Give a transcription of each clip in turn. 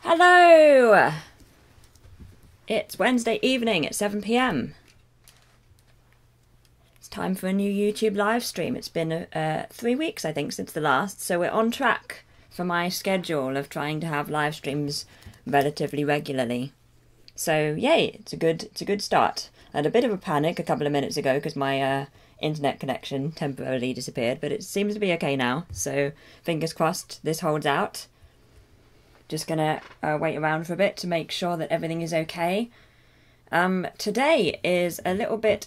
Hello! It's Wednesday evening at 7 p.m. It's time for a new YouTube live stream. It's been 3 weeks, I think, since the last, so we're on track for my schedule of trying to have live streams relatively regularly. So, yay, it's a good start. I had a bit of a panic a couple of minutes ago because my internet connection temporarily disappeared, but it seems to be okay now, so fingers crossed this holds out. Just gonna wait around for a bit to make sure that everything is okay. Today is a little bit...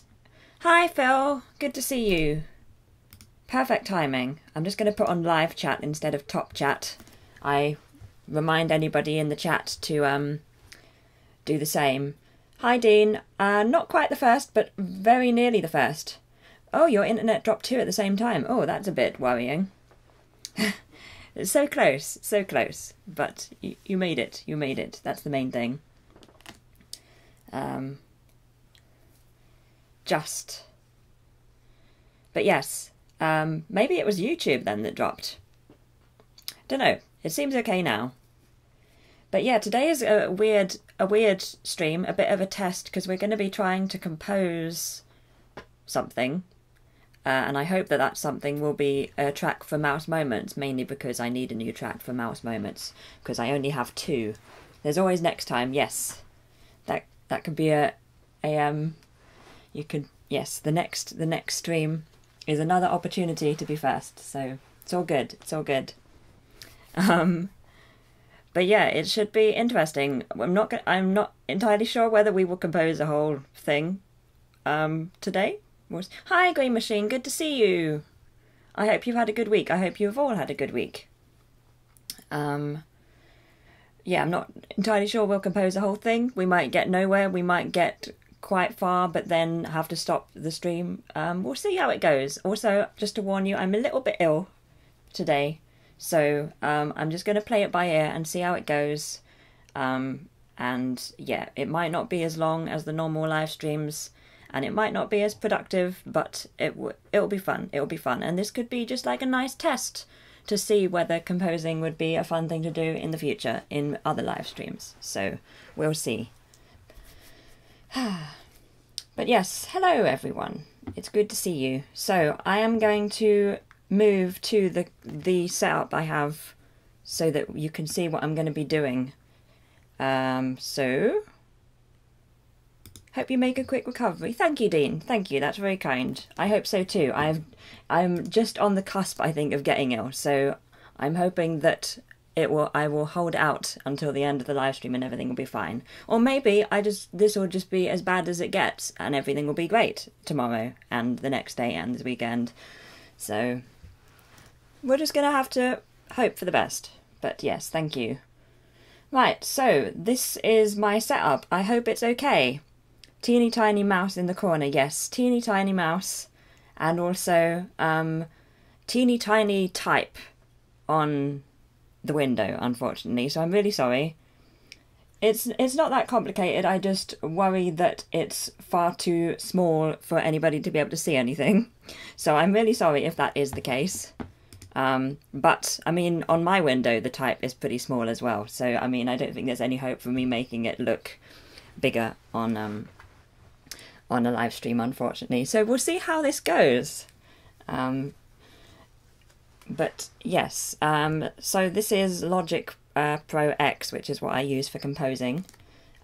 Hi Phil, good to see you. Perfect timing. I'm just gonna put on live chat instead of top chat. I remind anybody in the chat to do the same. Hi Dean, not quite the first, but very nearly the first. Oh, your internet dropped too at the same time. Oh, that's a bit worrying. So close, but you made it, that's the main thing. But yes, maybe it was YouTube then that dropped. Don't know, it seems okay now. But yeah, today is a weird stream, a bit of a test, because we're going to be trying to compose something. And I hope that that something will be a track for Mouse Moments, mainly because I need a new track for Mouse Moments, because I only have 2. There's always next time, yes. That could be yes, the next stream is another opportunity to be first, so it's all good, But yeah, it should be interesting. I'm not entirely sure whether we will compose a whole thing today. Hi Green Machine, good to see you. I hope you've had a good week. I hope you've all had a good week. Yeah, I'm not entirely sure we'll compose the whole thing. We might get nowhere, we might get quite far, but then have to stop the stream. We'll see how it goes. Also, just to warn you, I'm a little bit ill today, so I'm just going to play it by ear and see how it goes. And yeah, it might not be as long as the normal live streams, and it might not be as productive, but it'll be fun. It'll be fun, and this could be just like a nice test to see whether composing would be a fun thing to do in the future in other live streams. So we'll see. But yes, hello everyone. It's good to see you. So I am going to move to the setup I have so that you can see what I'm going to be doing. So hope you make a quick recovery. Thank you, Dean. Thank you. That's very kind. I hope so too. I'm just on the cusp, I think, of getting ill. So I'm hoping that I will hold out until the end of the live stream and everything will be fine. Or maybe this will just be as bad as it gets and everything will be great tomorrow and the next day and this weekend. So we're just gonna have to hope for the best. But yes, thank you. Right, so this is my setup. I hope it's okay. Teeny tiny mouse in the corner, yes, teeny tiny mouse, and also teeny tiny type on the window, unfortunately, so I'm really sorry. It's not that complicated, I just worry that it's far too small for anybody to be able to see anything, so I'm really sorry if that is the case. But, I mean, on my window the type is pretty small as well, so, I mean, I don't think there's any hope for me making it look bigger on a live stream, unfortunately. So we'll see how this goes. But yes, so this is Logic Pro X, which is what I use for composing,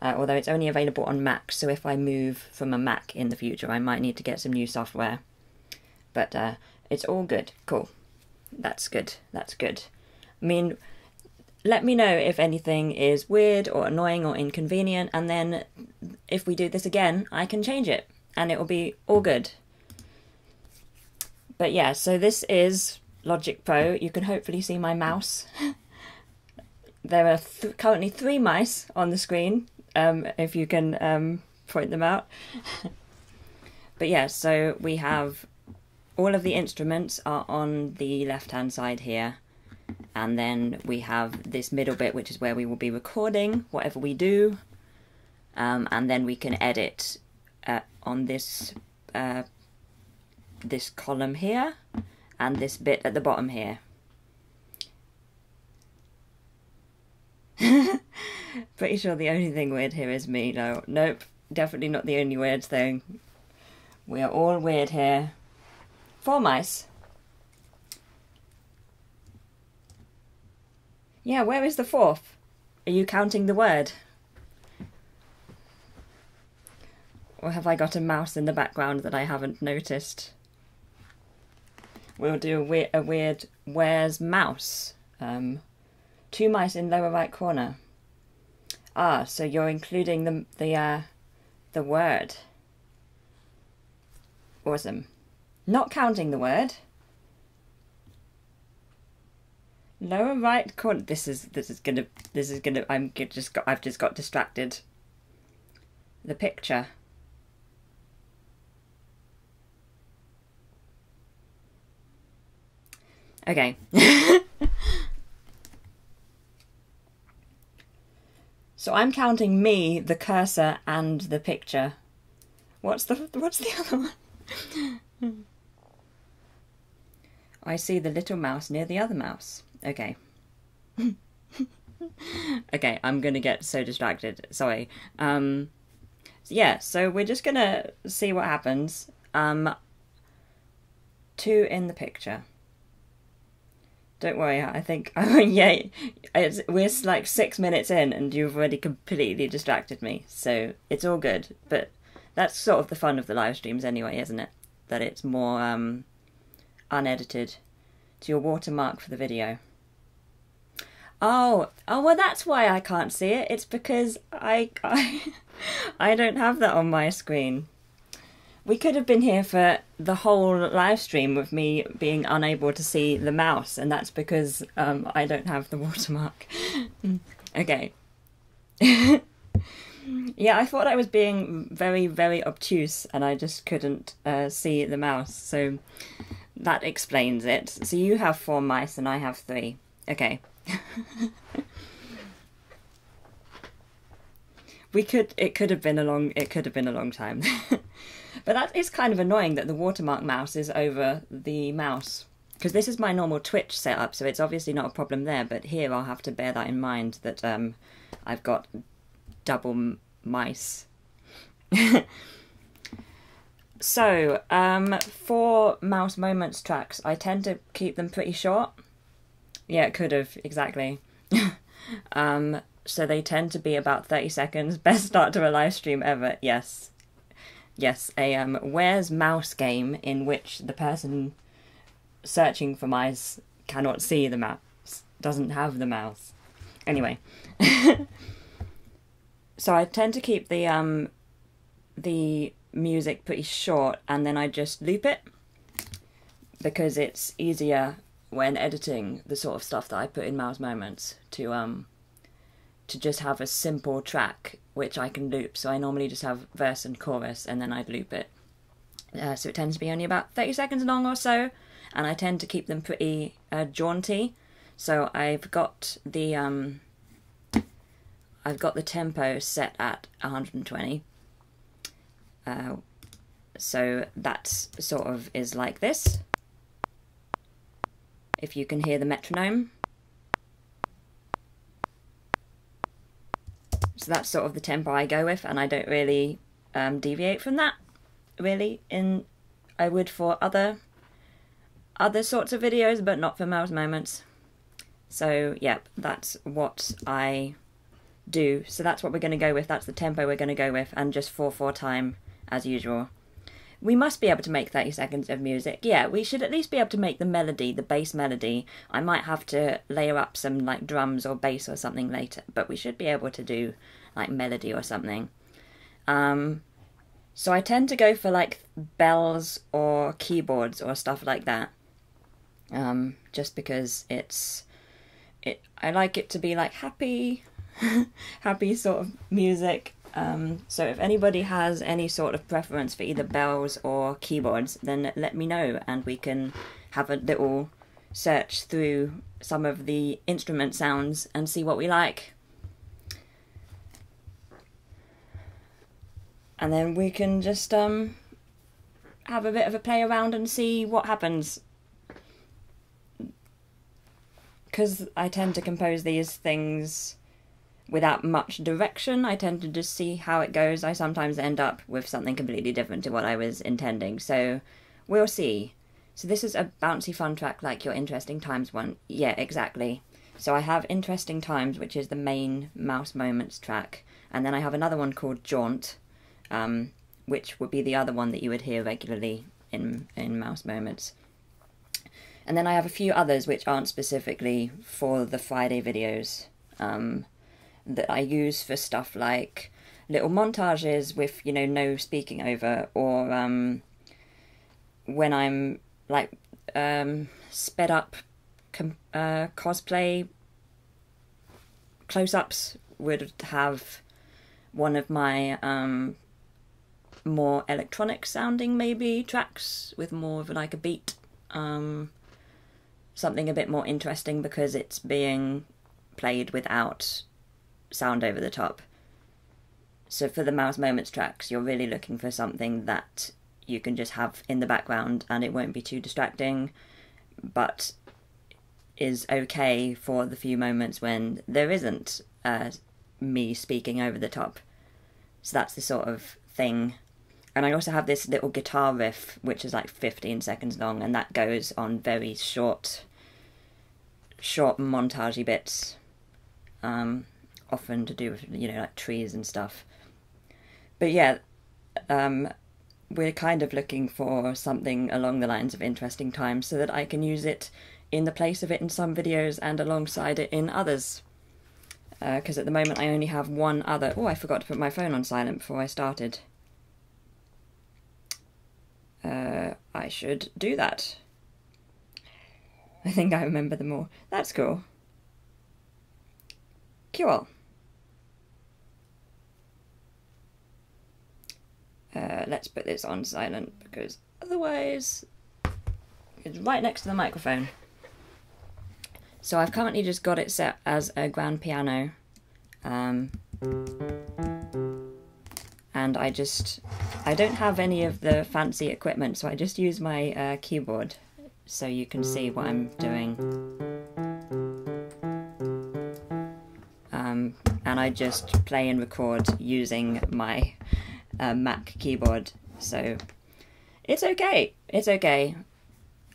although it's only available on Mac, so if I move from a Mac in the future I might need to get some new software. But it's all good. Cool. That's good. That's good. I mean, let me know if anything is weird or annoying or inconvenient, and then if we do this again, I can change it, and it will be all good. But yeah, so this is Logic Pro. You can hopefully see my mouse. There are currently 3 mice on the screen, if you can point them out. But yeah, so we have all of the instruments are on the left-hand side here. And then we have this middle bit, which is where we will be recording whatever we do. And then we can edit on this this column here and this bit at the bottom here. Pretty sure the only thing weird here is me. No, nope, definitely not the only weird thing. We are all weird here. 4 mice. Yeah, where is the 4th? Are you counting the word? Or have I got a mouse in the background that I haven't noticed? We'll do a weird where's mouse. 2 mice in lower right corner. Ah, so you're including the word. Awesome. Not counting the word. Lower right corner. This is gonna. I've just got distracted. The picture. Okay. So I'm counting me, the cursor, and the picture. What's the other one? I see the little mouse near the other mouse. Okay. Okay, I'm gonna get so distracted. Sorry. Yeah, so we're just gonna see what happens. 2 in the picture. Don't worry, I think, yeah, we're like 6 minutes in and you've already completely distracted me, so it's all good. But that's sort of the fun of the live streams anyway, isn't it? That it's more unedited. It's your watermark for the video. Oh, well that's why I can't see it. It's because I don't have that on my screen. We could have been here for the whole live stream with me being unable to see the mouse, and that's because I don't have the watermark. Okay. Yeah, I thought I was being very, very obtuse, and I just couldn't see the mouse, so that explains it. So you have 4 mice, and I have 3. Okay. It could have been a long time. But that is kind of annoying that the watermark mouse is over the mouse. Because this is my normal Twitch setup, so it's obviously not a problem there, but here I'll have to bear that in mind, that I've got double mice. So, for mouse moments tracks, I tend to keep them pretty short. Yeah, it could have, exactly. So they tend to be about 30 seconds. Best start to a live stream ever, yes. Yes, a where's mouse game in which the person searching for mice cannot see the mouse, doesn't have the mouse. Anyway, so I tend to keep the music pretty short, and then I just loop it because it's easier when editing the sort of stuff that I put in mouse moments to just have a simple track which I can loop. So I normally just have verse and chorus and then I'd loop it. So it tends to be only about 30 seconds long or so, and I tend to keep them pretty jaunty. So I've got the tempo set at 120. So that sort of is like this. If you can hear the metronome. So that's sort of the tempo I go with, and I don't really deviate from that, really. I would for other sorts of videos, but not for mouse moments. So, yep, that's what I do. So that's what we're going to go with. That's the tempo we're going to go with, and just 4/4 time as usual. We must be able to make 30 seconds of music. Yeah, we should at least be able to make the melody, the bass melody. I might have to layer up some like drums or bass or something later, but we should be able to do like melody or something. So I tend to go for like bells or keyboards or stuff like that. Just because I like it to be like happy, happy sort of music. So if anybody has any sort of preference for either bells or keyboards, then let me know and we can have a little search through some of the instrument sounds and see what we like. And then we can just have a bit of a play around and see what happens. Because I tend to compose these things without much direction. I tend to just see how it goes. I sometimes end up with something completely different to what I was intending, so we'll see. So this is a bouncy fun track like your Interesting Times one. Yeah, exactly. So I have Interesting Times, which is the main Mouse Moments track, and then I have another one called Jaunt, which would be the other one that you would hear regularly in Mouse Moments. And then I have a few others which aren't specifically for the Friday videos, that I use for stuff like little montages with, you know, no speaking over, or when I'm like sped up cosplay close-ups would have one of my more electronic sounding maybe tracks with more of like a beat, something a bit more interesting because it's being played without sound over the top. So for the Mouse Moments tracks, you're really looking for something that you can just have in the background and it won't be too distracting, but is okay for the few moments when there isn't me speaking over the top. So that's the sort of thing. And I also have this little guitar riff, which is like 15 seconds long, and that goes on very short montagey bits, often to do with, you know, like trees and stuff. But yeah, we're kind of looking for something along the lines of Interesting Times so that I can use it in the place of it in some videos and alongside it in others. Because at the moment I only have one other... Oh, I forgot to put my phone on silent before I started. I should do that. I think I remember them all. That's cool. Cool. Let's put this on silent because otherwise it's right next to the microphone. So I've currently just got it set as a grand piano, and I don't have any of the fancy equipment, so I just use my keyboard so you can see what I'm doing. And I just play and record using my Mac keyboard, so it's okay. It's okay.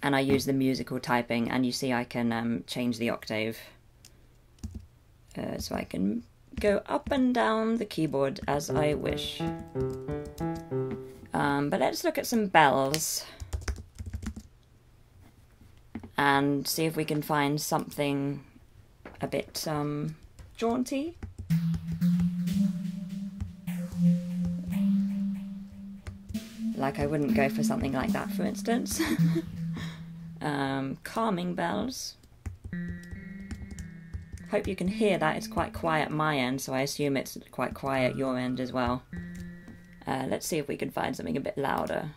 And I use the musical typing, and you see I can change the octave. So I can go up and down the keyboard as I wish. But let's look at some bells and see if we can find something a bit jaunty. Like I wouldn't go for something like that, for instance. Calming bells. Hope you can hear that. It's quite quiet my end, so I assume it's quite quiet your end as well. Let's see if we can find something a bit louder.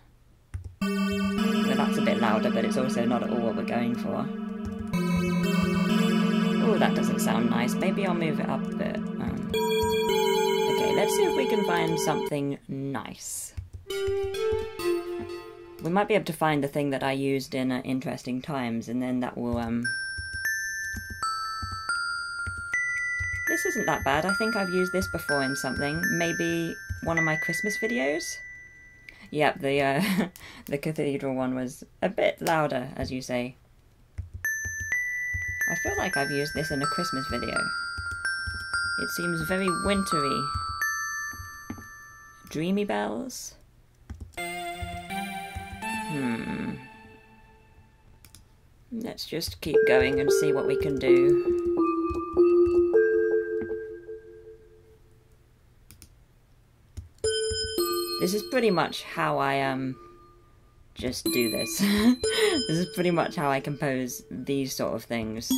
Well, that's a bit louder, but it's also not at all what we're going for. Oh, that doesn't sound nice. Maybe I'll move it up a bit. Okay, let's see if we can find something nice. We might be able to find the thing that I used in Interesting Times, and then that will, This isn't that bad. I think I've used this before in something. Maybe one of my Christmas videos? Yep, the cathedral one was a bit louder, as you say. I feel like I've used this in a Christmas video. It seems very wintry. Dreamy bells? Let's just keep going and see what we can do. This is pretty much how I just do this. This is pretty much how I compose these sort of things,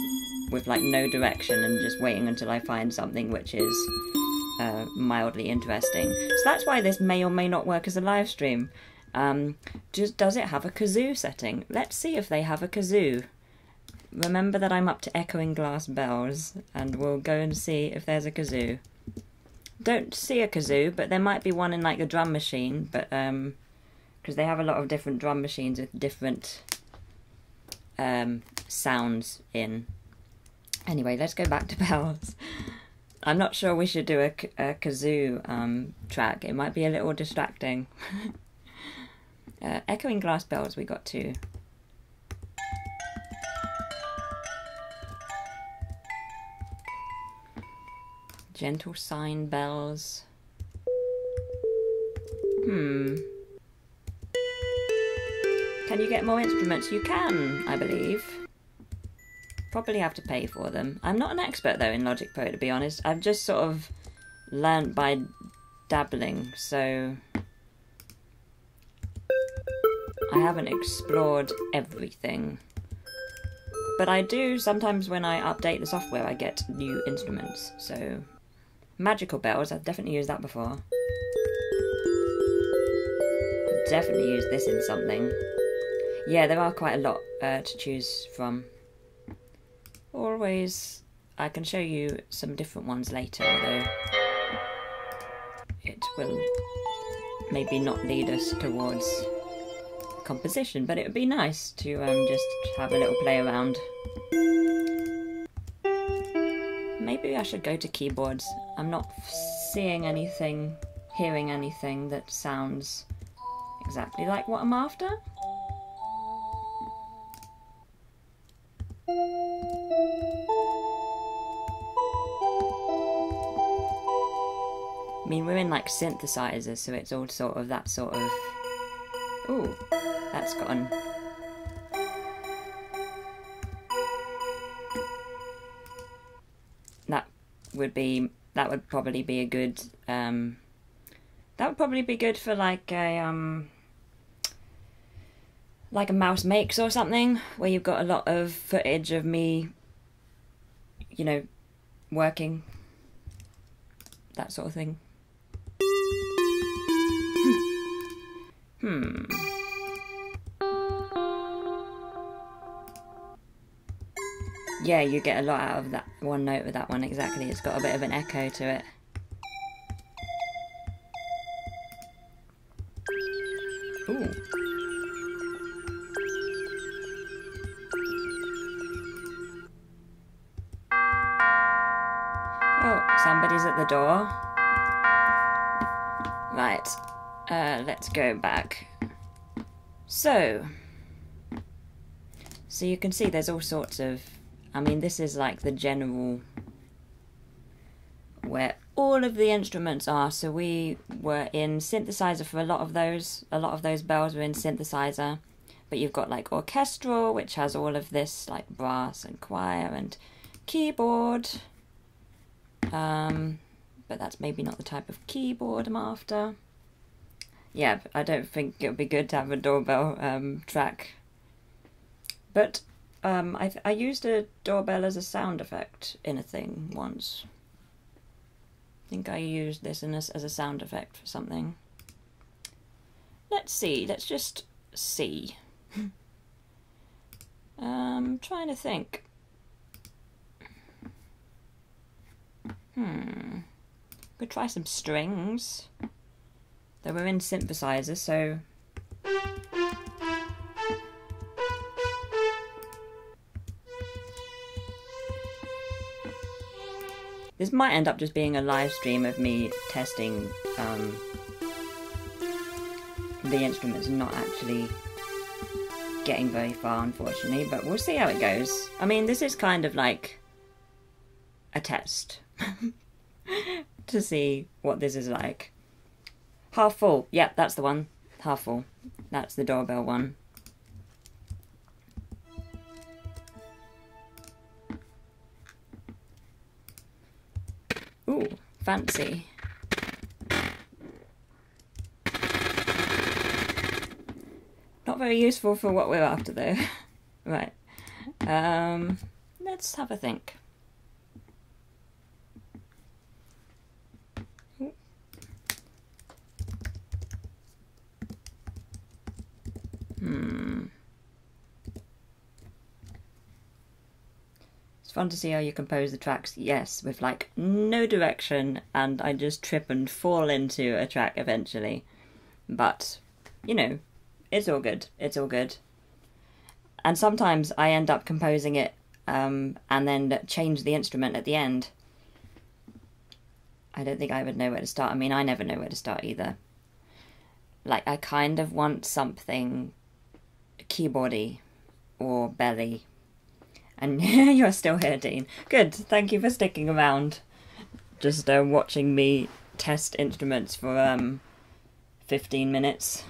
with like no direction and just waiting until I find something which is mildly interesting. So that's why this may or may not work as a live stream. Does it have a kazoo setting? Let's see if they have a kazoo. Remember that I'm up to echoing glass bells, and we'll go and see if there's a kazoo. Don't see a kazoo, but there might be one in like the drum machine, but because they have a lot of different drum machines with different sounds in. Anyway, let's go back to bells. I'm not sure we should do a kazoo track. It might be a little distracting. Echoing glass bells, we got 2. Gentle sign bells. Can you get more instruments? You can, I believe. Probably have to pay for them. I'm not an expert though in Logic Pro, to be honest. I've just sort of learnt by dabbling, so I haven't explored everything. But I do sometimes when I update the software I get new instruments, so magical bells, I've definitely used that before. Definitely used this in something. Yeah, there are quite a lot to choose from. Always, I can show you some different ones later, although it will maybe not lead us towards composition, but it would be nice to just have a little play around. Maybe I should go to keyboards. I'm not seeing anything, hearing anything that sounds exactly like what I'm after. I mean, we're in like synthesizers, so it's all sort of that sort of... Ooh, that's gone. That would probably be a good that would probably be good for like a Mouse Makes or something, where you've got a lot of footage of me, you know, working, that sort of thing. Yeah, you get a lot out of that one note with that one, exactly. It's got a bit of an echo to it. Ooh. Oh, somebody's at the door. Right, let's go back. So you can see there's all sorts of... I mean, this is like the general... where all of the instruments are. So we were in synthesizer for a lot of those. A lot of those bells were in synthesizer. But you've got like orchestral, which has all of this, like brass and choir and keyboard. But that's maybe not the type of keyboard I'm after. Yeah, I don't think it would be good to have a doorbell track. But I used a doorbell as a sound effect in a thing once. I think I used this as a sound effect for something. Let's see, let's just see. Trying to think. Could try some strings. Though we're in synthesizer, so... This might end up just being a live stream of me testing the instruments and not actually getting very far, unfortunately, but we'll see how it goes. I mean, this is kind of like a test to see what this is like. Half full. Yep, that's the one. Half full. That's the doorbell one. Ooh, fancy. Not very useful for what we're after though. Right. Let's have a think. It's fun to see how you compose the tracks, yes, with like no direction, and I just trip and fall into a track eventually. But, you know, it's all good, it's all good. And sometimes I end up composing it and then change the instrument at the end. I don't think I would know where to start. I mean, I never know where to start either. Like, I kind of want something keyboardy or belly. And you're still here, Dean. Good, thank you for sticking around. Just watching me test instruments for 15 minutes.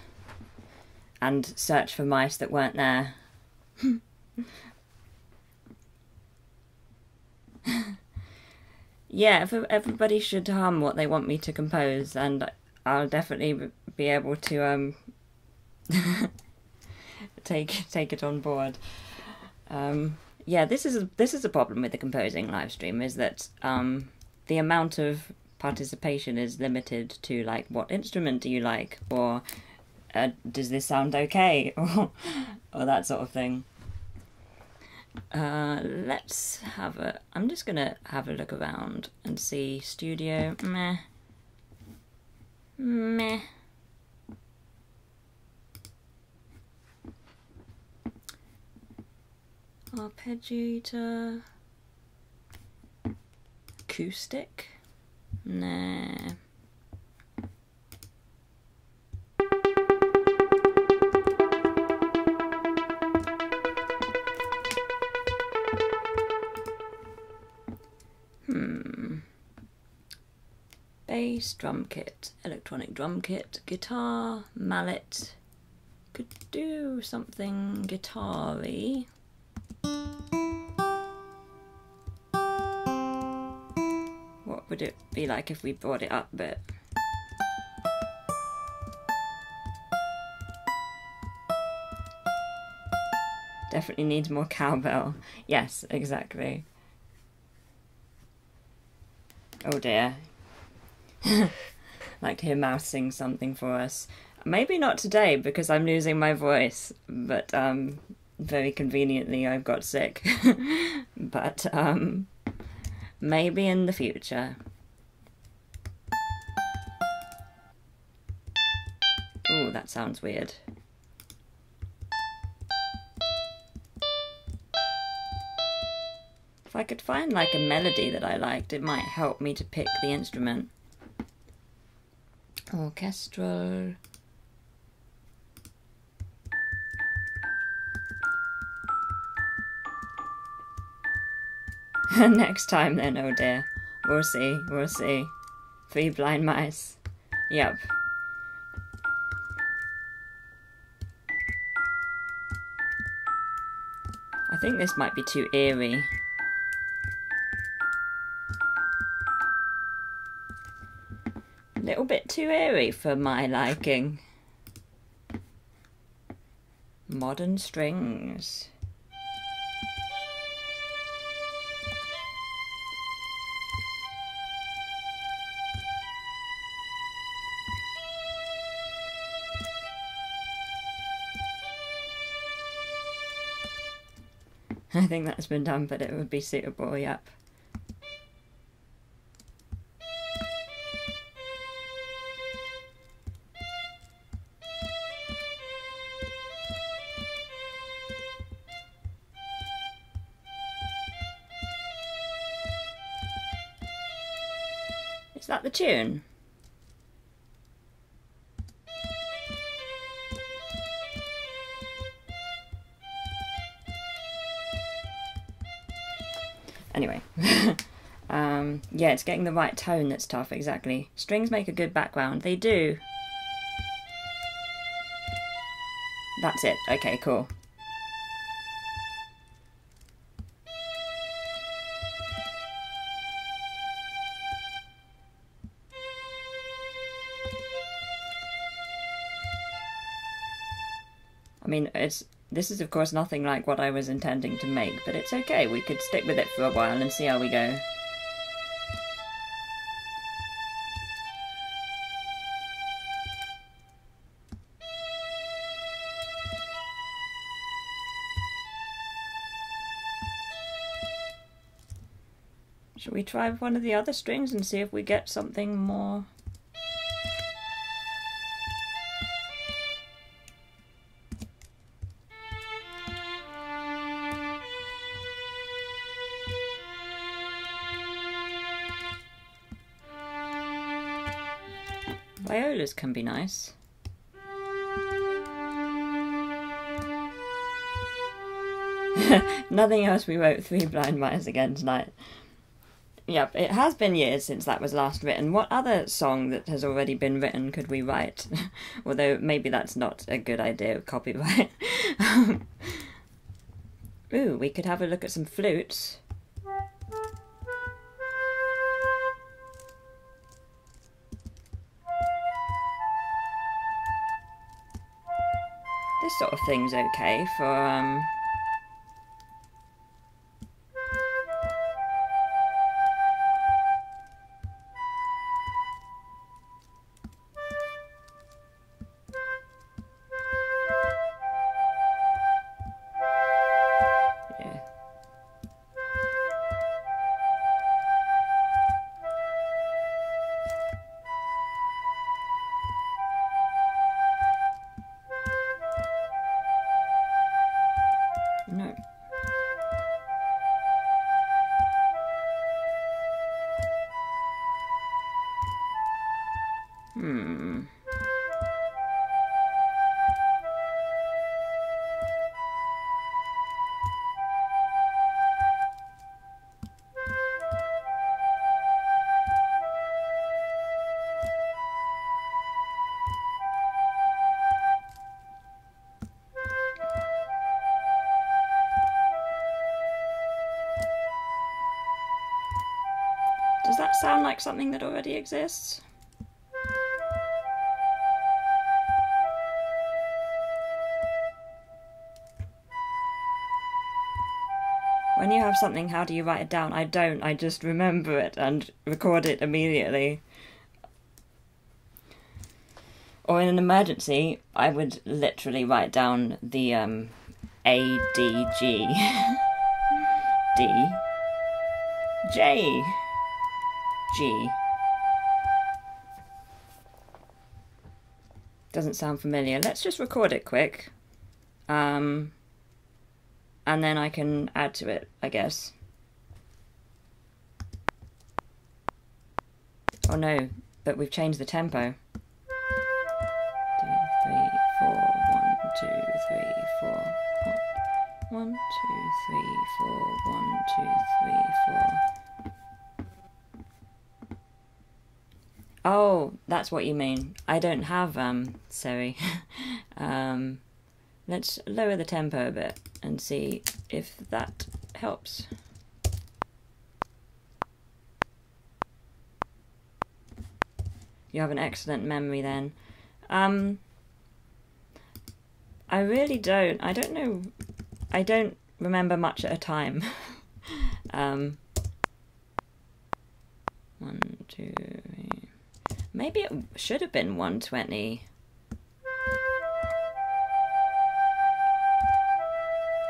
And search for mice that weren't there. Yeah, everybody should hum what they want me to compose, and I'll definitely be able to take it on board. Yeah, this is a problem with the composing live stream, is that the amount of participation is limited to, like, what instrument do you like, or does this sound okay, or that sort of thing. Let's have a... I'm just gonna have a look around and see. Studio, meh. Meh. Arpeggiator. Acoustic? Nah. Bass, drum kit, electronic drum kit, guitar, mallet. Could do something guitar-y. What would it be like if we brought it up a bit? Definitely needs more cowbell. Yes, exactly. Oh dear. Like to hear Mouse sing something for us. Maybe not today because I'm losing my voice, but very conveniently I've got sick. But maybe in the future. Ooh, that sounds weird. If I could find like a melody that I liked, it might help me to pick the instrument. Orchestral. Next time then, oh dear. We'll see, we'll see. 3 blind mice. Yep. I think this might be too eerie. A little bit too eerie for my liking. Modern strings. I think that's been done, but it would be suitable, yep. Is that the tune? Anyway, yeah, it's getting the right tone that's tough, exactly. Strings make a good background, they do. That's it, okay, cool. I mean, this is of course nothing like what I was intending to make, but it's okay, we could stick with it for a while and see how we go. Shall we try one of the other strings and see if we get something more? Violas can be nice. Nothing else we wrote Three Blind Mice again tonight. Yep, it has been years since that was last written. What other song that has already been written could we write? Although maybe that's not a good idea of copyright. Ooh, we could have a look at some flutes. This sort of thing's okay for, yeah. No. Does that sound like something that already exists? When you have something, how do you write it down? I don't, I just remember it and record it immediately. Or in an emergency, I would literally write down the A, D, G, D, J, G. Doesn't sound familiar. Let's just record it quick. And then I can add to it, I guess. Oh no, but we've changed the tempo. 2, 3, 4, 1, 2, 3, 4. 1, 2, 3, 4, 1, 2, 3, 4. Oh, that's what you mean. I don't have Siri. Let's lower the tempo a bit and see if that helps. You have an excellent memory then. I really don't. I don't know. I don't remember much at a time. 1, 2, 3. Maybe it should have been 120.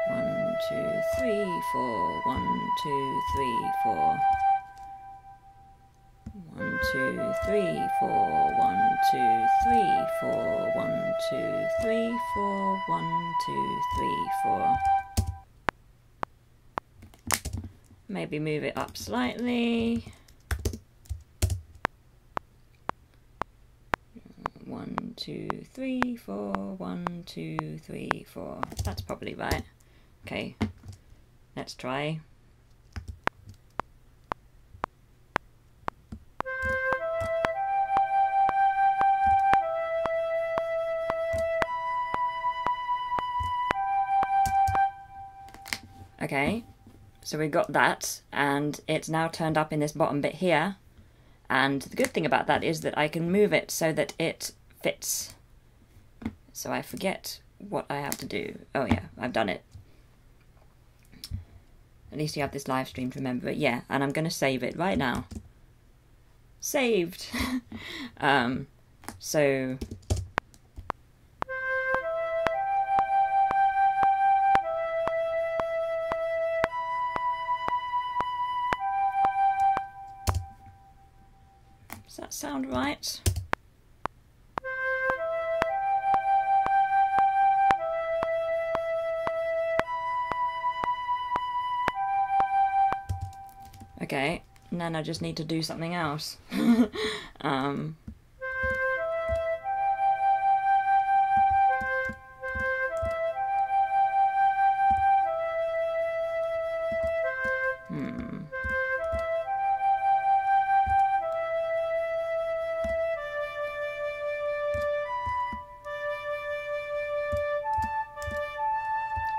1, 2, 3, 4. 1, 2, 3, 4. 1, 2, 3, 4. 1, 2, 3, 4. 1, 2, 3, 4. 1, 2, 3, 4. Maybe move it up slightly. 1, 2, 3, 4. 1, 2, 3, 4. That's probably right. Okay, let's try. Okay, so we got that, and it's now turned up in this bottom bit here. And the good thing about that is that I can move it so that it fits. So I forget what I have to do. Oh yeah, I've done it. At least you have this live stream to remember it. Yeah, and I'm going to save it right now. Saved! So... Does that sound right? Okay, and then I just need to do something else.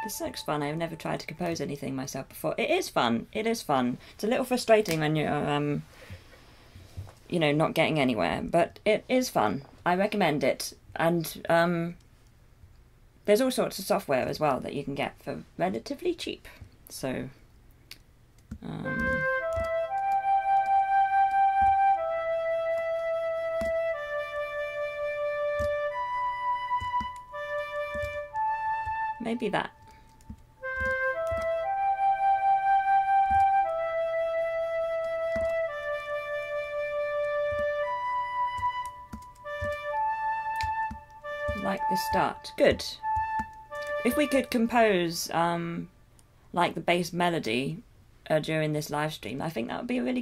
This looks fun. I've never tried to compose anything myself before. It is fun. It is fun. It's a little frustrating when you're, you know, not getting anywhere, but it is fun. I recommend it. And there's all sorts of software as well that you can get for relatively cheap. So, maybe that. Like the start. Good. If we could compose like the bass melody during this live stream, I think that would be a really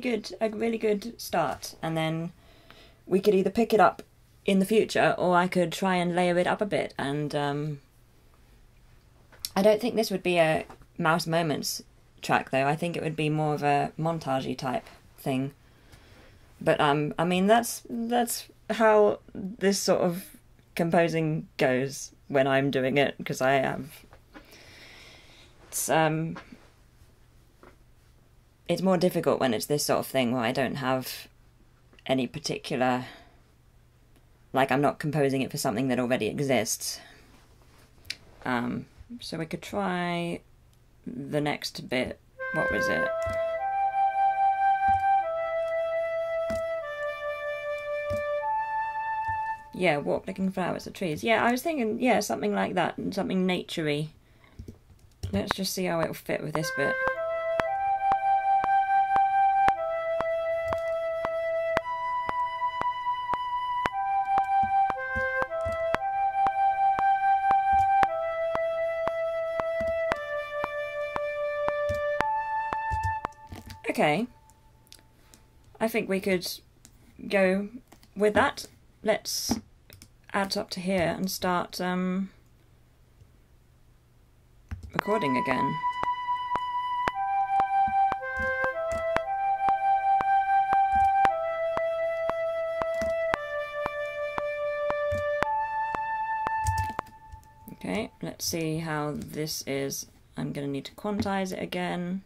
good start. And then we could either pick it up in the future, or I could try and layer it up a bit. And I don't think this would be a Mouse Moments track, though. I think it would be more of a montagey type thing. But I mean, that's how this sort of composing goes when I'm doing it, because I have it's more difficult when it's this sort of thing where I don't have any particular, like, I'm not composing it for something that already exists. So we could try the next bit. What was it? Yeah, walk licking flowers or trees. Yeah, I was thinking, yeah, something like that, something naturey. Let's just see how it'll fit with this bit. Okay, I think we could go with that. Let's add up to here and start recording again. Okay, let's see how this is. I'm going to need to quantize it again.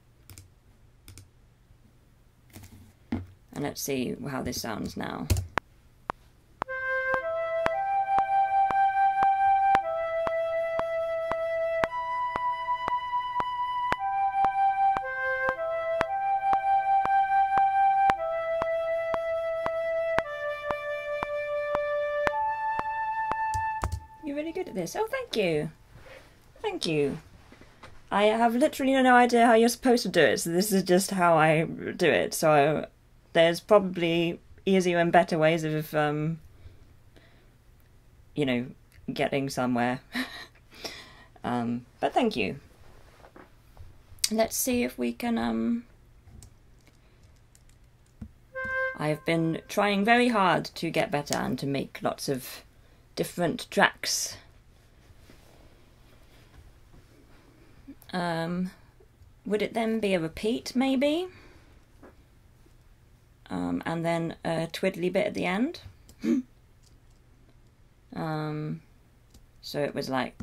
And let's see how this sounds now. You're really good at this. Oh, thank you. Thank you. I have literally no idea how you're supposed to do it, so this is just how I do it. So there's probably easier and better ways of, you know, getting somewhere. But thank you. Let's see if we can, I've been trying very hard to get better and to make lots of different tracks. Would it then be a repeat, maybe? And then a twiddly bit at the end. So it was like...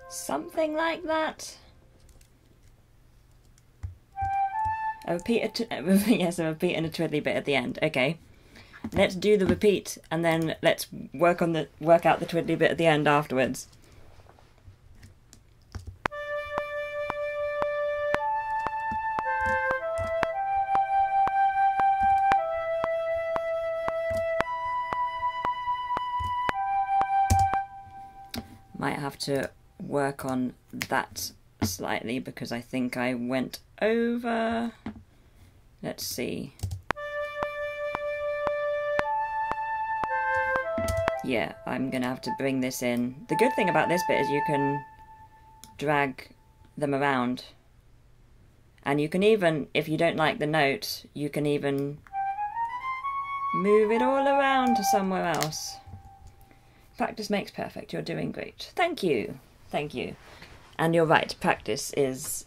something like that. A repeat, yes, a repeat and a twiddly bit at the end. Okay, let's do the repeat and then let's work out the twiddly bit at the end afterwards. Might have to work on that slightly because I think I went over. Let's see. Yeah, I'm gonna have to bring this in. The good thing about this bit is you can drag them around. And you can even, if you don't like the note, you can even move it all around to somewhere else. Practice makes perfect. You're doing great. Thank you. Thank you. And you're right, practice is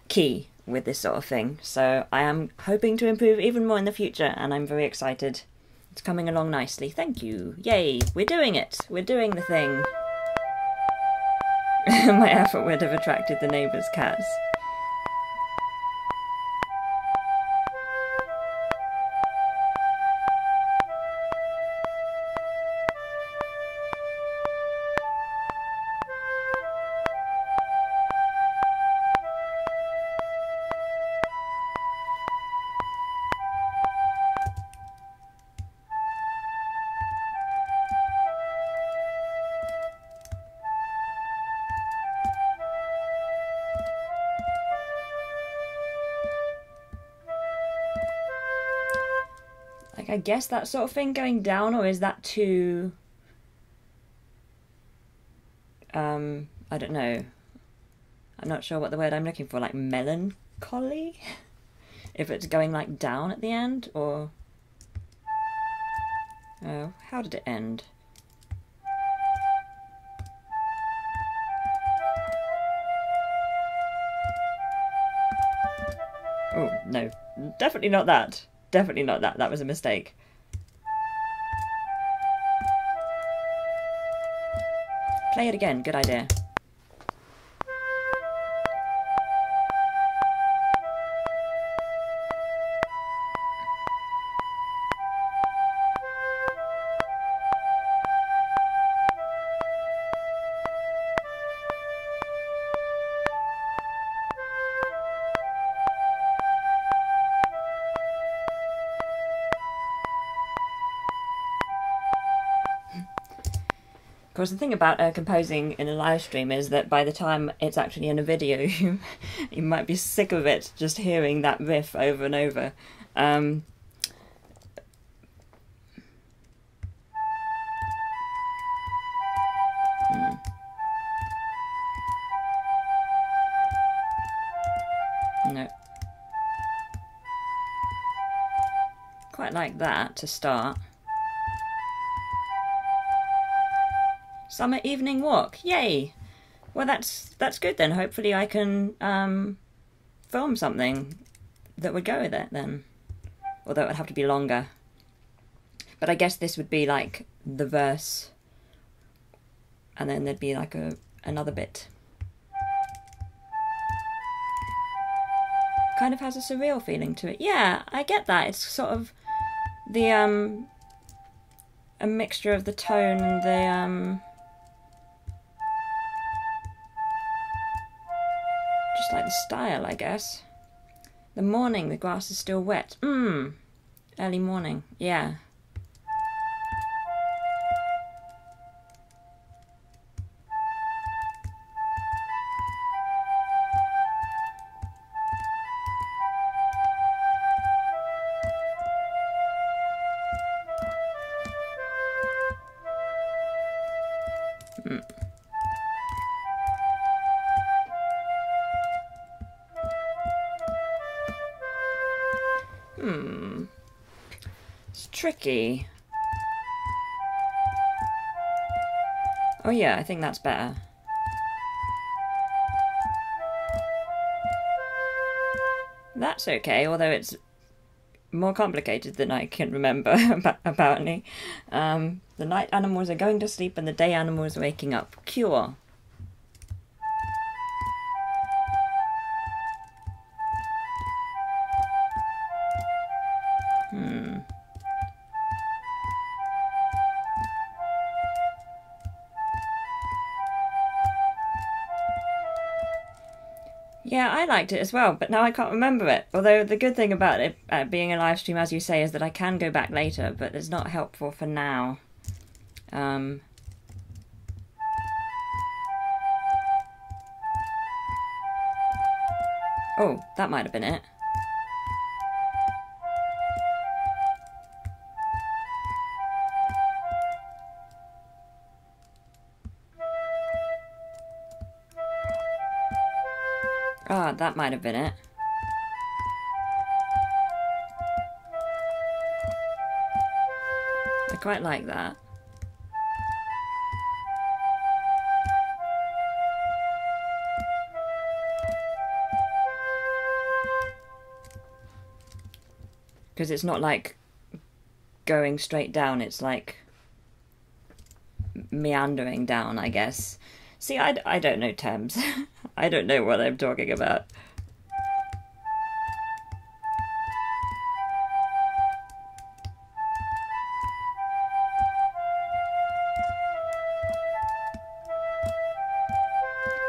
key with this sort of thing. So I am hoping to improve even more in the future, and I'm very excited. It's coming along nicely. Thank you. Yay, we're doing it. We're doing the thing. My effort would have attracted the neighbour's cats. I guess that sort of thing going down, or is that too... I don't know. I'm not sure what the word I'm looking for, like melancholy? If it's going like down at the end, or... Oh, how did it end? Oh, no. Definitely not that. Definitely not that. That was a mistake. Play it again. Good idea. Of course, the thing about composing in a live stream is that by the time it's actually in a video, you might be sick of it just hearing that riff over and over. No. Quite like that to start. Summer evening walk, yay! Well, that's good then. Hopefully I can film something that would go with it then. Although it would have to be longer. But I guess this would be like the verse, and then there'd be like another bit. Kind of has a surreal feeling to it. Yeah, I get that. It's sort of the a mixture of the tone and the just like the style, I guess. The morning, the grass is still wet. Early morning, yeah. It's tricky. Oh yeah, I think that's better. That's okay, although it's more complicated than I can remember, apparently. The night animals are going to sleep and the day animals are waking up. Cure. Yeah, I liked it as well, but now I can't remember it. Although the good thing about it being a live stream, as you say, is that I can go back later, but it's not helpful for now. Oh, that might have been it. Ah, that might have been it. I quite like that. Because it's not like going straight down, it's like meandering down, I guess. See, I don't know terms. I don't know what I'm talking about.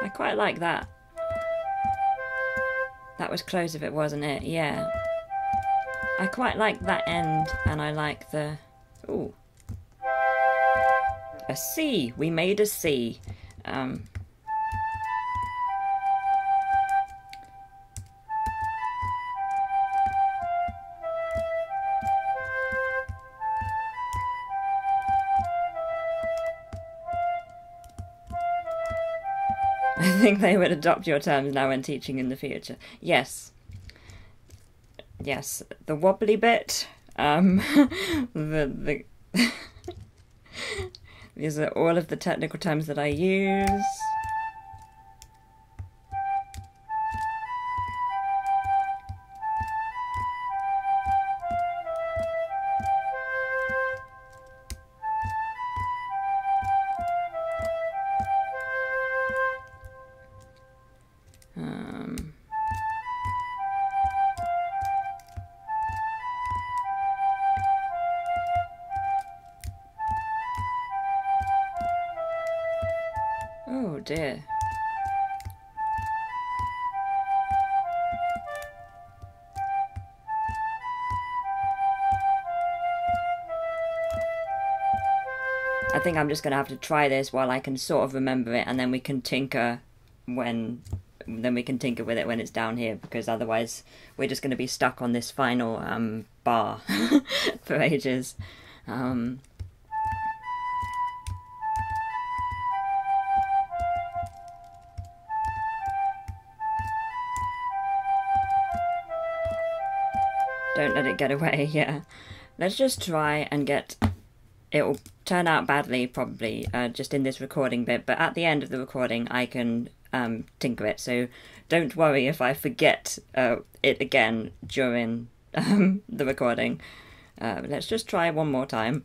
I quite like that. That was close if it wasn't it, yeah. I quite like that end, and I like the... Ooh. A C! We made a C. I think they would adopt your terms now when teaching in the future. Yes. Yes, the wobbly bit, these are all of the technical terms that I use. Oh dear. I think I'm just going to have to try this while I can sort of remember it, and then we can tinker with it when it's down here, because otherwise we're just going to be stuck on this final bar for ages. Don't let it get away, yeah. Let's just try and get... It'll turn out badly, probably, just in this recording bit, but at the end of the recording I can tinker it, so don't worry if I forget it again during the recording. Let's just try one more time.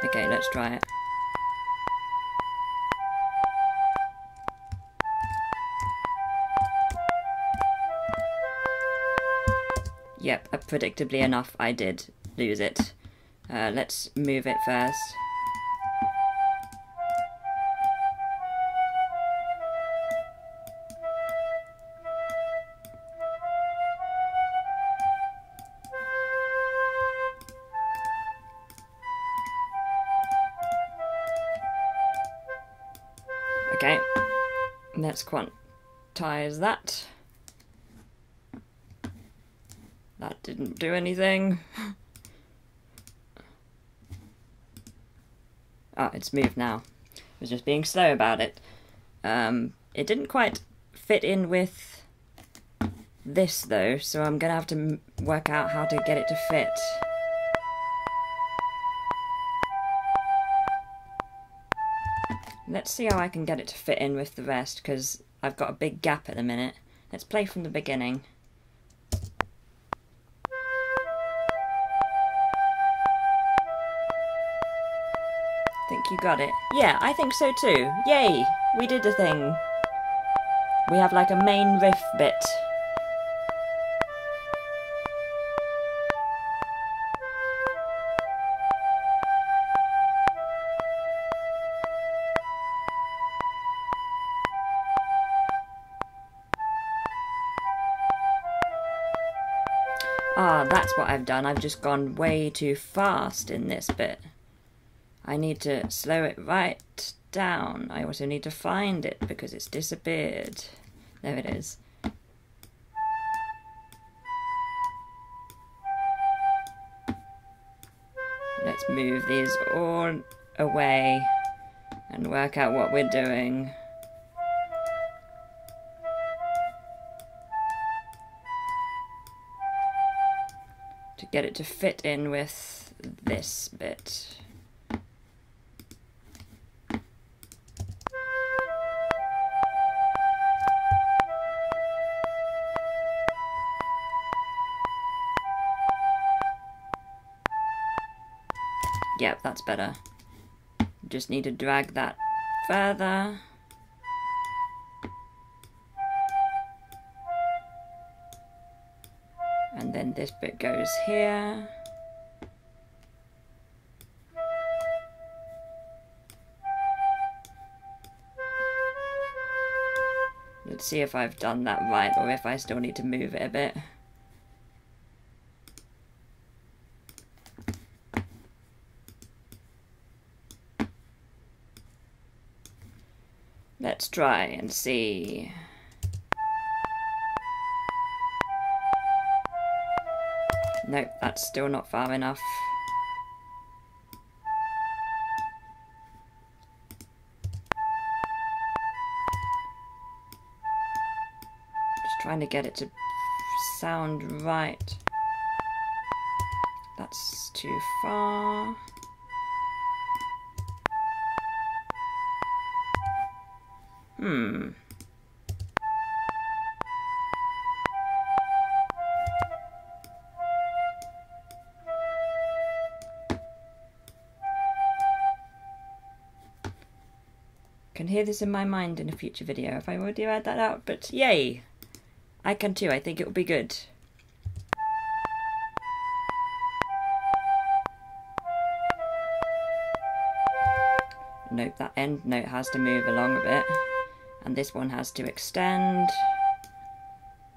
Okay, let's try it. Yep, predictably enough, I did lose it. Let's move it first. Okay, let's quantize that. That didn't do anything. Oh, it's moved now. I was just being slow about it. It didn't quite fit in with this though, so I'm gonna have to work out how to get it to fit. Let's see how I can get it to fit in with the rest, because I've got a big gap at the minute. Let's play from the beginning. Think you got it? Yeah, I think so too. Yay! We did the thing. We have like a main riff bit. Ah, that's what I've done. I've just gone way too fast in this bit. I need to slow it right down. I also need to find it because it's disappeared. There it is. Let's move these all away and work out what we're doing. To get it to fit in with this bit. Yep, that's better. Just need to drag that further. And then this bit goes here. Let's see if I've done that right or if I still need to move it a bit. Let's try and see. Nope, that's still not far enough. Just trying to get it to sound right. That's too far. Can hear this in my mind in a future video if I would add that out, but yay! I can too, I think it will be good. Nope, that end note has to move along a bit, and this one has to extend,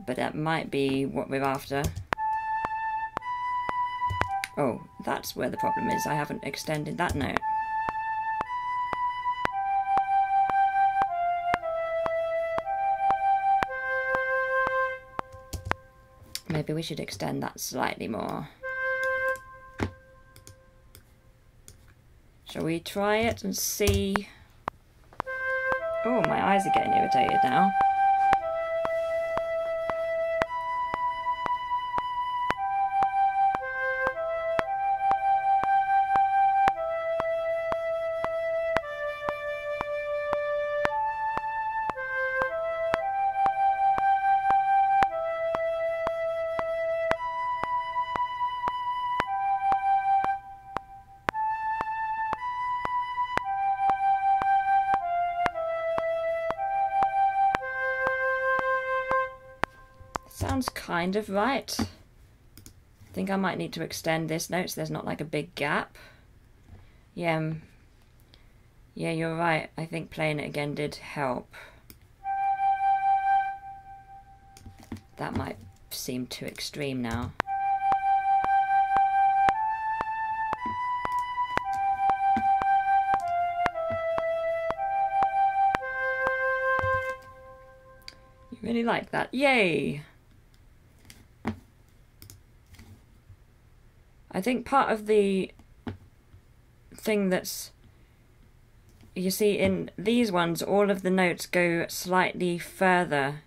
but that might be what we're after. Oh, that's where the problem is, I haven't extended that note. Maybe we should extend that slightly more. Shall we try it and see? Oh, my eyes are getting irritated now. Sounds kind of right. I think I might need to extend this note so there's not like a big gap. Yeah, yeah, you're right. I think playing it again did help. That might seem too extreme now. You really like that? Yay! I think part of the thing that's, you see in these ones, all of the notes go slightly further.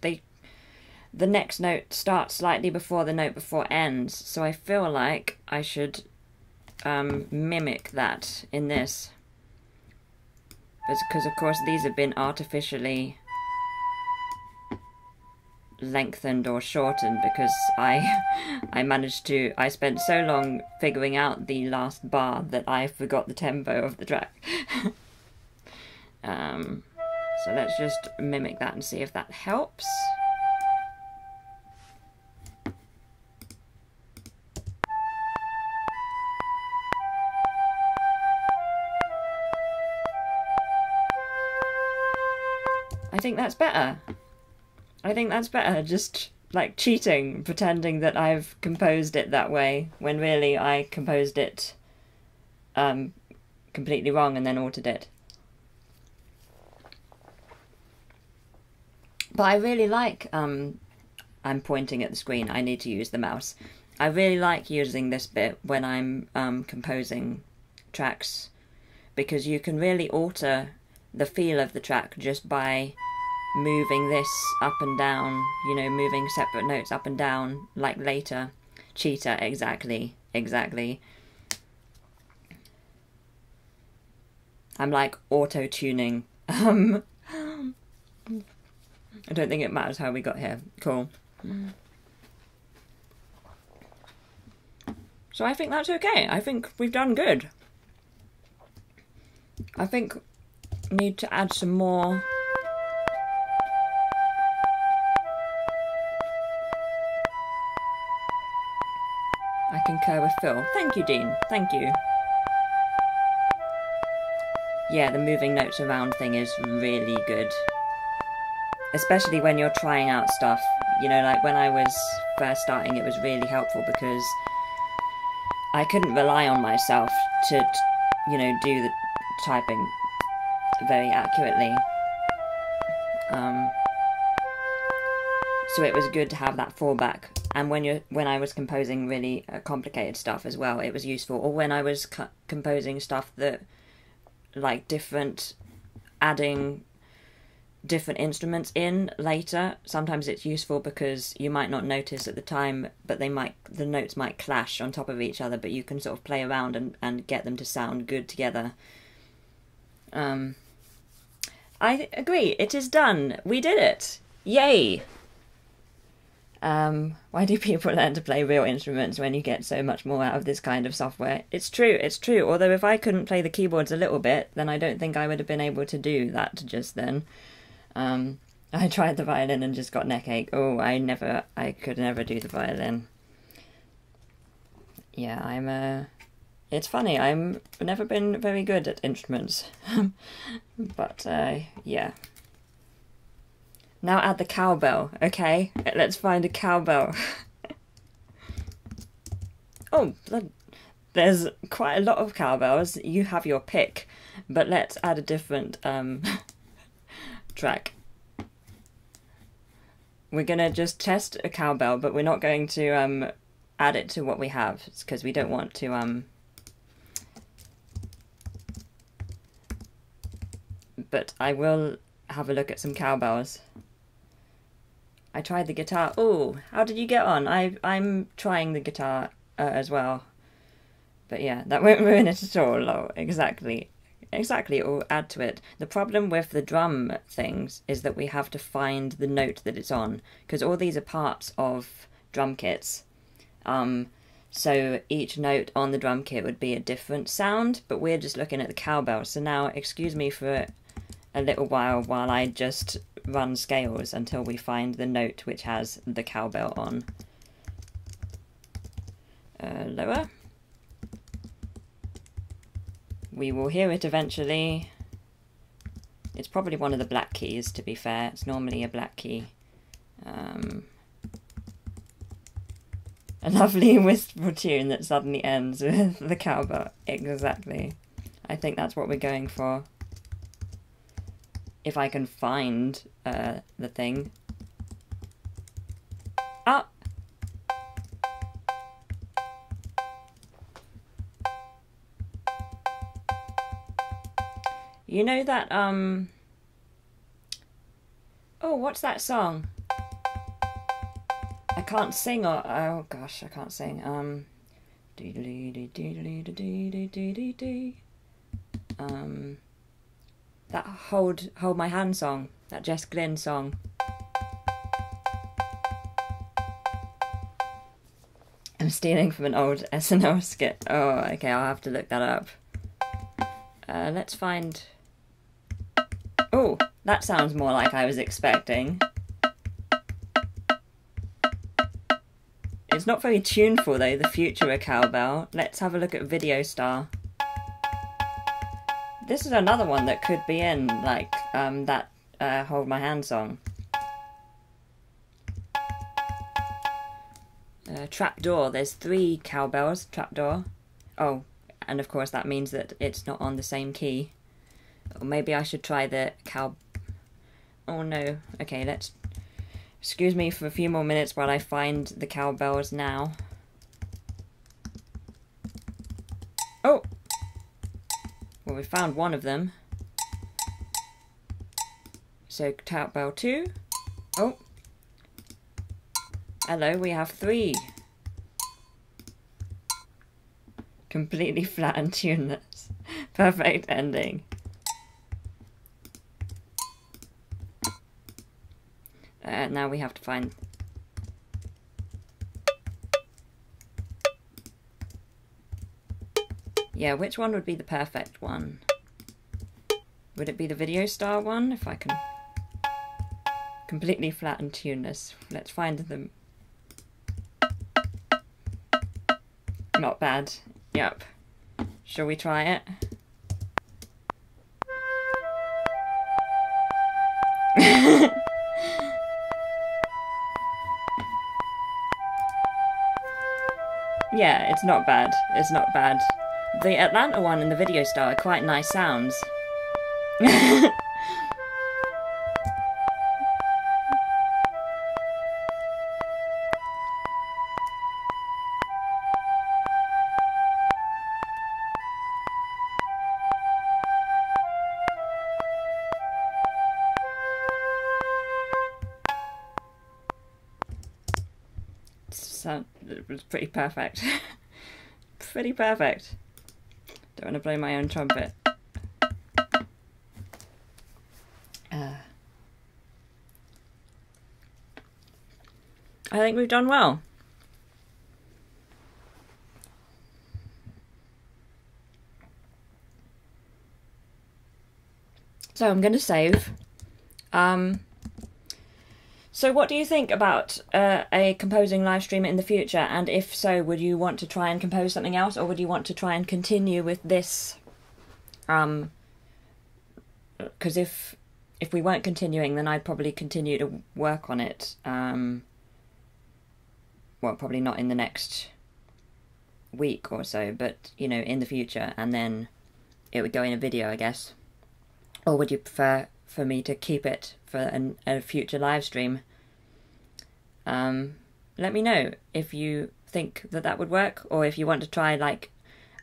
The next note starts slightly before the note before ends, so I feel like I should mimic that in this. Because of course these have been artificially lengthened or shortened because I spent so long figuring out the last bar that I forgot the tempo of the track. So let's just mimic that and see if that helps. I think that's better. I think that's better, just like cheating, pretending that I've composed it that way, when really I composed it completely wrong and then altered it. But I really like, I'm pointing at the screen, I need to use the mouse. I really like using this bit when I'm composing tracks, because you can really alter the feel of the track just by moving this up and down, you know, moving separate notes up and down, like later. Cheetah, exactly. I'm like auto-tuning. I don't think it matters how we got here. Cool. So I think that's okay. I think we've done good. I think we need to add some more. I concur with Phil. Thank you, Dean. Thank you. Yeah, the moving notes around thing is really good. Especially when you're trying out stuff. You know, like when I was first starting, it was really helpful because I couldn't rely on myself to you know, do the typing very accurately. So it was good to have that fallback. And when I was composing really complicated stuff as well, it was useful. Or when I was composing stuff that, like, adding different instruments in later, sometimes it's useful because you might not notice at the time, but the notes might clash on top of each other, but you can sort of play around and get them to sound good together. I agree, it is done. We did it. Yay! Why do people learn to play real instruments when you get so much more out of this kind of software? It's true. Although if I couldn't play the keyboards a little bit, then I don't think I would have been able to do that just then. I tried the violin and just got neck ache. Oh, I could never do the violin. Yeah, it's funny, I've never been very good at instruments. But, yeah. Now add the cowbell, okay? Let's find a cowbell. Oh, there's quite a lot of cowbells. You have your pick. But let's add a different track. We're gonna just test a cowbell, but we're not going to add it to what we have, because we don't want to but I will have a look at some cowbells. I tried the guitar. Oh, how did you get on? I'm trying the guitar as well. But yeah, that won't ruin it at all. Oh, exactly, it will add to it. The problem with the drum things is that we have to find the note that it's on, because all these are parts of drum kits. So each note on the drum kit would be a different sound, but we're just looking at the cowbell. So now, excuse me for a little while I just run scales until we find the note which has the cowbell on. Lower. We will hear it eventually. It's probably one of the black keys, to be fair. It's normally a black key. A lovely wistful tune that suddenly ends with the cowbell. Exactly. I think that's what we're going for. If I can find the thing. Ah! You know that, oh, what's that song? I can't sing, or, oh gosh, I can't sing. That Hold My Hand song, that Jess Glynne song. I'm stealing from an old SNL skit. Oh, okay, I'll have to look that up. Let's find... Oh, that sounds more like I was expecting. It's not very tuneful though, the Futura cowbell. Let's have a look at Video Star. This is another one that could be in, like, that Hold My Hand song. Trapdoor, there's 3 cowbells, Trapdoor. Oh, and of course that means that it's not on the same key. Or maybe I should try the cow... Oh no, okay, let's... Excuse me for a few more minutes while I find the cowbells now. Oh! Well, we found one of them. So tap bell 2. Oh. Hello, we have 3. Completely flat and tuneless. Perfect ending. Now we have to find... Yeah, which one would be the perfect one? Would it be the video star one? If I can... Completely flat and tuneless. Let's find them. Not bad. Yep. Shall we try it? Yeah, it's not bad. It's not bad. The Atlanta one and the video star are quite nice sounds. So, it was pretty perfect. Pretty perfect. Don't want to blow my own trumpet. I think we've done well. So I'm going to save. So what do you think about a composing live stream in the future? And if so, would you want to try and compose something else, or would you want to try and continue with this? Because if we weren't continuing, then I'd probably continue to work on it. Well, probably not in the next week or so, but, you know, in the future, and then it would go in a video, I guess. Or would you prefer for me to keep it for a future live stream? Let me know if you think that that would work, or if you want to try like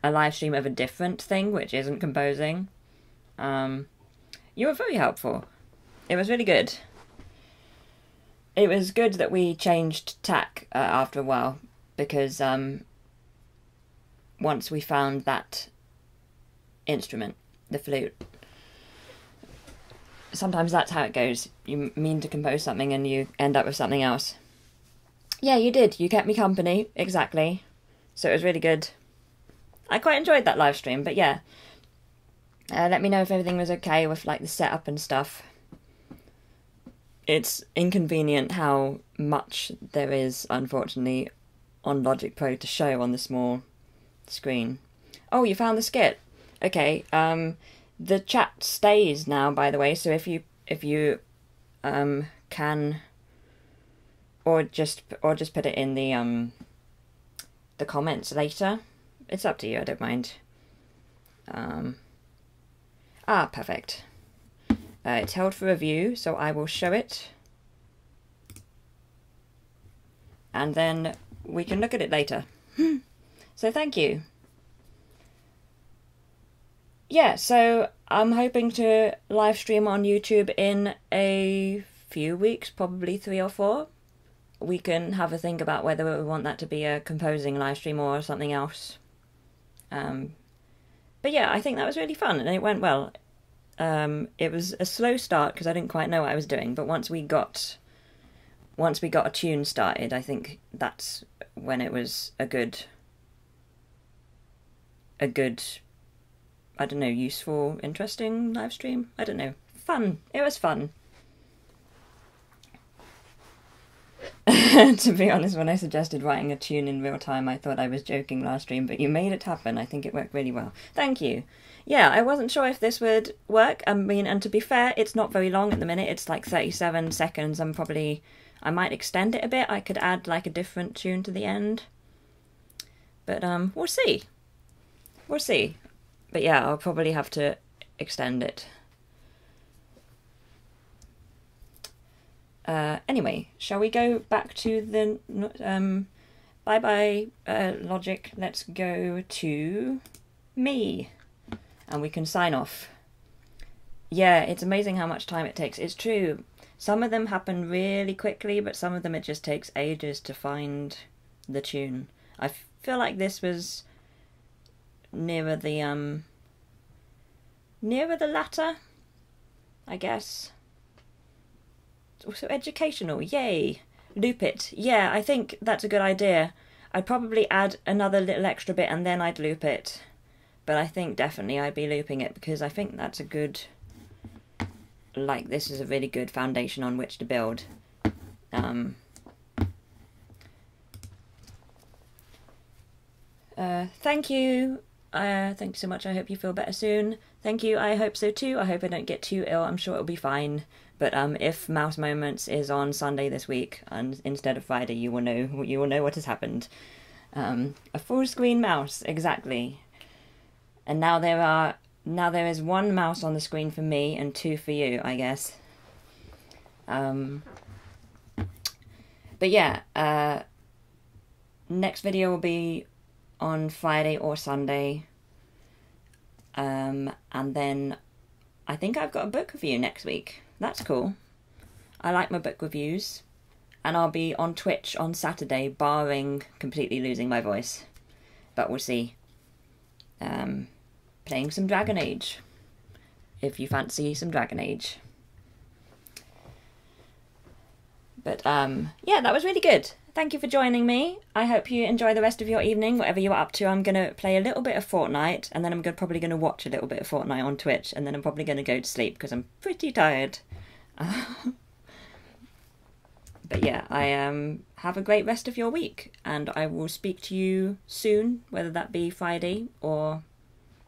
a live stream of a different thing which isn't composing. You were very helpful. It was really good. It was good that we changed tack after a while, because once we found that instrument, the flute, sometimes that's how it goes. You mean to compose something and you end up with something else. Yeah, you did. You kept me company. Exactly. So it was really good. I quite enjoyed that live stream, but yeah. Let me know if everything was okay with like the setup and stuff. It's inconvenient how much there is, unfortunately, on Logic Pro to show on the small screen. Oh, you found the skit. Okay, the chat stays now, by the way, so if you can, or just put it in the comments later. It's up to you, I don't mind. Perfect. It's held for review, so I will show it. And then we can look at it later. So thank you. Yeah, so I'm hoping to live stream on YouTube in a few weeks, probably 3 or 4. We can have a think about whether we want that to be a composing live stream or something else. But yeah, I think that was really fun and it went well. It was a slow start because I didn't quite know what I was doing, but once we got a tune started, I think that's when it was a good, I don't know, useful, interesting live stream. I don't know. Fun. It was fun. To be honest, when I suggested writing a tune in real time, I thought I was joking last stream, but you made it happen. I think it worked really well. Thank you. Yeah, I wasn't sure if this would work. I mean, and to be fair, it's not very long at the minute. It's like 37 seconds. I might extend it a bit. I could add like a different tune to the end. But we'll see. We'll see. But yeah, I'll probably have to extend it. Anyway, shall we go back to the bye-bye Logic. Let's go to me. and we can sign off. Yeah, it's amazing how much time it takes. It's true. Some of them happen really quickly, but some of them it just takes ages to find the tune. I feel like this was nearer the latter, I guess. It's also educational, yay! Loop it. Yeah, I think that's a good idea. I'd probably add another little extra bit and then I'd loop it. But I think definitely I'd be looping it because I think that's a good... Like, this is a really good foundation on which to build. Thank you. Thank you so much. I hope you feel better soon. Thank you. I hope so too. I hope I don't get too ill. I'm sure it'll be fine. But if Mouse Moments is on Sunday this week and instead of Friday, you will know what has happened. A full screen mouse, exactly. And now there is one mouse on the screen for me and two for you, I guess. But yeah, next video will be on Friday or Sunday. And then I think I've got a book review next week. That's cool. I like my book reviews. And I'll be on Twitch on Saturday, barring completely losing my voice. But we'll see. Playing some Dragon Age, if you fancy some Dragon Age. But yeah, that was really good. Thank you for joining me. I hope you enjoy the rest of your evening, whatever you're up to. I'm going to play a little bit of Fortnite, and then I'm probably going to watch a little bit of Fortnite on Twitch, and then I'm probably going to go to sleep because I'm pretty tired. But yeah, have a great rest of your week, and I will speak to you soon, whether that be Friday or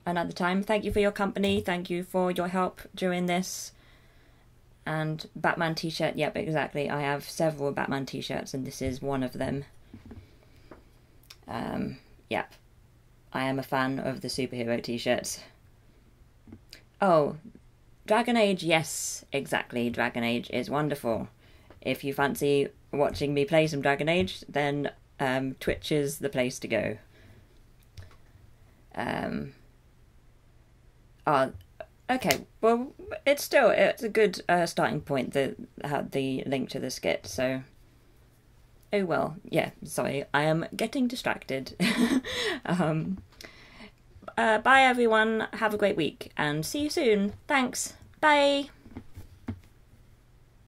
another time. Thank you for your company. Thank you for your help during this. And Batman t-shirt. Yep, exactly. I have several Batman t-shirts and this is one of them. Yep. I am a fan of the superhero t-shirts. Oh, Dragon Age. Yes, exactly. Dragon Age is wonderful. If you fancy watching me play some Dragon Age, then Twitch is the place to go. Okay, well, it's a good starting point, the link to the skit, so... Oh well, yeah, sorry, I am getting distracted. Bye everyone, have a great week, and see you soon. Thanks, bye!